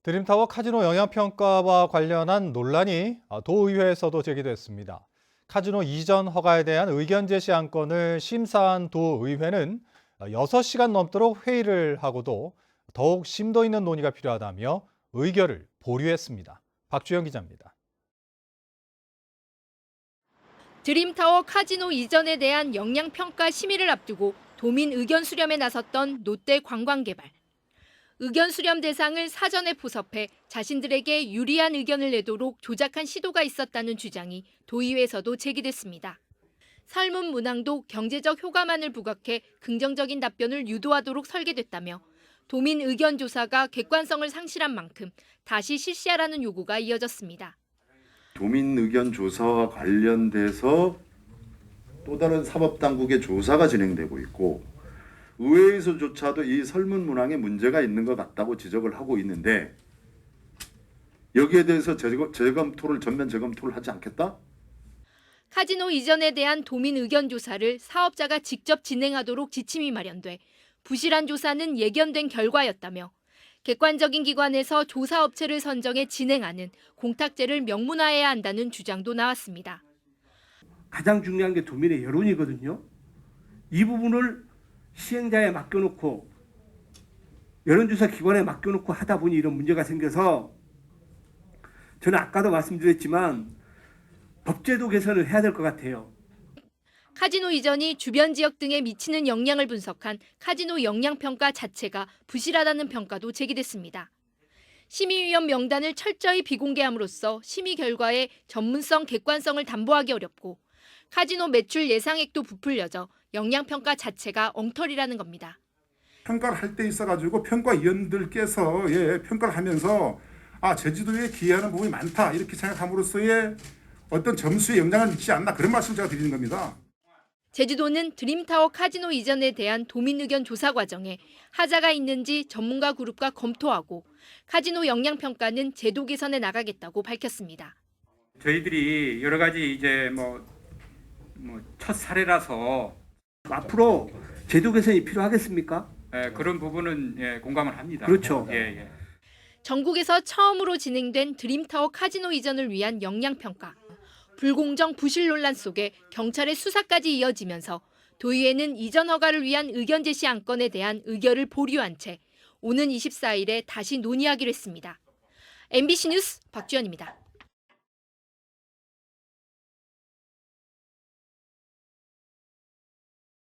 드림타워 카지노 영향평가와 관련한 논란이 도의회에서도 제기됐습니다. 카지노 이전 허가에 대한 의견 제시 안건을 심사한 도의회는 6시간 넘도록 회의를 하고도 더욱 심도 있는 논의가 필요하다며 의결을 보류했습니다. 박주영 기자입니다. 드림타워 카지노 이전에 대한 영향평가 심의를 앞두고 도민 의견 수렴에 나섰던 롯데관광개발. 의견 수렴 대상을 사전에 포섭해 자신들에게 유리한 의견을 내도록 조작한 시도가 있었다는 주장이 도의회에서도 제기됐습니다. 설문 문항도 경제적 효과만을 부각해 긍정적인 답변을 유도하도록 설계됐다며 도민 의견 조사가 객관성을 상실한 만큼 다시 실시하라는 요구가 이어졌습니다. 도민 의견 조사와 관련돼서 또 다른 사법당국의 조사가 진행되고 있고 의회에서조차도 이 설문 문항에 문제가 있는 것 같다고 지적을 하고 있는데 여기에 대해서 전면 재검토를 하지 않겠다? 카지노 이전에 대한 도민 의견 조사를 사업자가 직접 진행하도록 지침이 마련돼 부실한 조사는 예견된 결과였다며 객관적인 기관에서 조사업체를 선정해 진행하는 공탁제를 명문화해야 한다는 주장도 나왔습니다. 가장 중요한 게 도민의 여론이거든요. 이 부분을 시행자에 맡겨놓고 여론조사 기관에 맡겨놓고 하다 보니 이런 문제가 생겨서 저는 아까도 말씀드렸지만 법제도 개선을 해야 될 것 같아요. 카지노 이전이 주변 지역 등에 미치는 영향을 분석한 카지노 영향평가 자체가 부실하다는 평가도 제기됐습니다. 심의위원 명단을 철저히 비공개함으로써 심의 결과의 전문성, 객관성을 담보하기 어렵고 카지노 매출 예상액도 부풀려져 영향평가 자체가 엉터리라는 겁니다. 평가를 할 때 있어가지고 평가위원들께서 평가를 하면서 제주도에 기여하는 부분이 많다 이렇게 생각함으로써의 어떤 점수에 영향을 미치지 않나 그런 말씀을 제가 드리는 겁니다. 제주도는 드림타워 카지노 이전에 대한 도민 의견 조사 과정에 하자가 있는지 전문가 그룹과 검토하고 카지노 영향평가는 제도 개선에 나가겠다고 밝혔습니다. 저희들이 여러 가지 이제 첫 사례라서 앞으로 제도 개선이 필요하겠습니까? 그런 부분은 공감을 합니다. 그렇죠. 전국에서 처음으로 진행된 드림타워 카지노 이전을 위한 영향평가. 불공정 부실 논란 속에 경찰의 수사까지 이어지면서 도의회는 이전 허가를 위한 의견 제시 안건에 대한 의결을 보류한 채 오는 24일에 다시 논의하기로 했습니다. MBC 뉴스 박주연입니다.